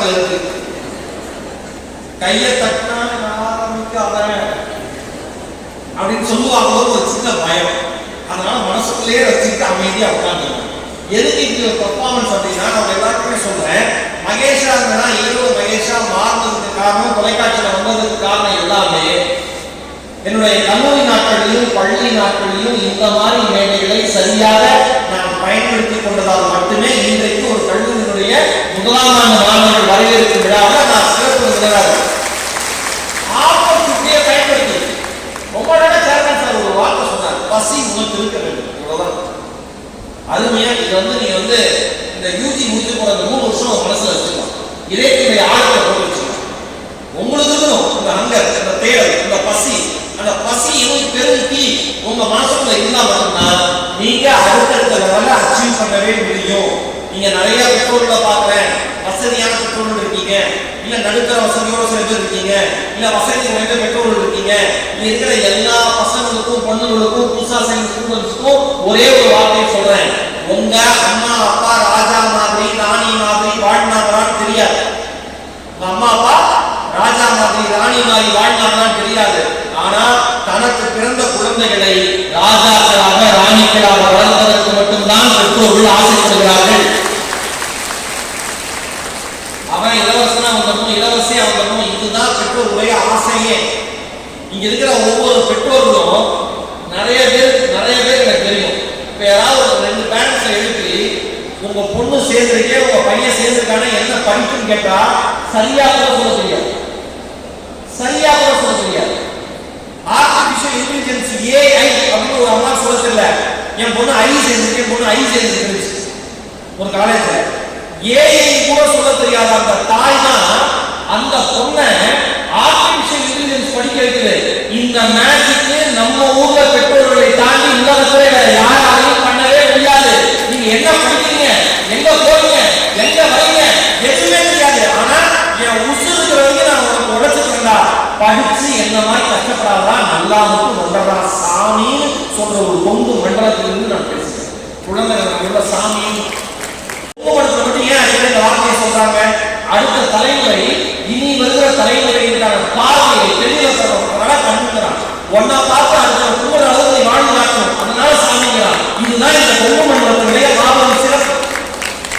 படத்துல இருக்கு. கையை தட்டினா ஆரம்பிக்க அவன் அப்படின்னு சொல்லுவாங்க. ஒரு சின்ன பயம், அதனால மனசுக்குள்ளேயே வச்சுக்கிட்டு அமைதியா உட்காந்துருவாங்க. எதுக்கு இப்படி ஒரு பர்ஃபார்மன்ஸ் அப்படின்னா, நான் எல்லாருக்குமே சொல்றேன், மகேஷா இருந்தா ஈரோ மகேஷா மாறுனதுக்கு காரணம், தொலைக்காட்சியில வந்ததுக்கு காரணம் எல்லாமே என்னுடைய கல்லூரி நாட்களிலும் பள்ளி நாட்களிலும் இந்த மாதிரி மேடைகளை சரியாக நான் பயன்படுத்திக் கொண்டதால் மட்டுமே இன்றைக்கு ஒரு கல்லூரியினுடைய முதலாம் ஆண்டு மாணவர்கள் வரவேற்கும் விழாவில் நான் சிறப்பு விருந்தினராக ஆப்பர்ச்சுனிட்டியை பயன்படுத்தி ரொம்ப நேரம் சேர்மன் சார் ஒரு வார்த்தை சொன்னார், பசி உனக்கு இருக்க வேண்டும். இவ்வளவுதான் அருமையா. இது நீங்க இந்த யூஜி முடிச்சு போற 3 வருஷம் மனசுல வச்சுக்கலாம், இதே ஆழத்தை போட்டு வச்சுக்கலாம். உங்களுக்கு இருக்கணும் இந்த ஹங்கர், இந்த தேடல், இந்த பசி. அந்த பசி பெரும் தீ உங்க மனசுக்குள்ள இருந்தா மட்டும்தான் நீங்க அடுத்தடுத்த லெவல்ல அச்சீவ் பண்ணவே முடியும். நீங்க நிறைய பெற்றோர்களை பாக்குறேன், வசதியான பெற்றோர்கள் இருக்கீங்க, இல்ல நடுத்தர வசதியோட சில பேர் இருக்கீங்க, இல்ல வசதி குறைந்த பெற்றோர்கள் இருக்கீங்க. இங்க இருக்கிற எல்லா பசங்களுக்கும் பொண்ணுங்களுக்கும் புதுசா சேர்ந்த ஸ்டூடெண்ட்ஸ்க்கும் ஒரே ஒரு வார்த்தையை சொல்றேன், உங்க அம்மா அப்பா ராஜா மாதிரி ராணி மாதிரி வாழ்ந்தாங்களான்னு தெரியாது. உங்க அம்மா அப்பா ராஜா மாதிரி ராணி மாதிரி வாழ்ந்தாங்களான்னு தெரியாது. ஆனா தனக்கு பிறந்த குழந்தைகளை ராஜாக்களாக ராணிகளாக வளர்ப்பதற்கு மட்டும்தான் பெற்றோர்கள் ஆசைப்படுகிறார்கள். அவன் இலவசனா வந்துடணும், இலவசியா வந்துடணும், இதுதான் பெற்றோருடைய ஆசையே. இங்க இருக்கிற ஒவ்வொரு பெற்றோர்களும் நிறைய பேர் எனக்கு தெரியும். இப்ப யாராவது 2 பேரண்ட்ஸ் எழுப்பி உங்க பொண்ணு சேர்ந்திருக்கே, உங்க பையன் சேர்ந்திருக்கான என்ன படிப்புன்னு கேட்டா சரியா கூட சொல்ல தெரியாது, சரியா கூட சொல்ல தெரியாது. ஆர்டிபிஷியல் இன்டெலிஜென்ஸ் ஏஐ அப்படின்னு ஒரு அம்மா சொல்ல தெரியல, என் பொண்ணு ஐ சேர்ந்துருக்கு, என் பொண்ணு ஐ சேர்ந்துருக்கு ஒரு காலேஜ்ல. ஏஐ கூட சொல்ல தெரியாத அந்த தாய் தான் அந்த பொண்ணை ஆர்டிபிஷியல் இன்டெலிஜென்ஸ் படிக்க வைக்குது. இந்த மேஜிக்கு நம்ம ஊர்ல பெற்றோர்களை தாண்டி உலகத்திலே வேற யாராலையும் பண்ணவே முடியாது. நீங்க என்ன படிக்கிறீங்க, எங்க போறீங்க, எங்க வரீங்க எதுவுமே தெரியாது. ஆனா என் உசுருக்கு வந்து நான் உனக்கு உழைச்சிருக்கா, படிச்சு என்ன மாதிரி கஷ்டப்படாதான் நல்லா மட்டும் ஒன்றா சாமின்னு சொல்ற ஒரு பொங்கு மண்டலத்திலிருந்து நான் பேசுறேன். குழந்தைகள் சாமின்னு மட்டும் ஏன் இந்த வார்த்தையை சொல்றாங்க? அடுத்த தலைமுறை, இனி வருகிற தலைமுறைக்கான பார்வையை தெளிவ கண்டுக்கிறான். ஒன்னா பார்த்து அடுத்த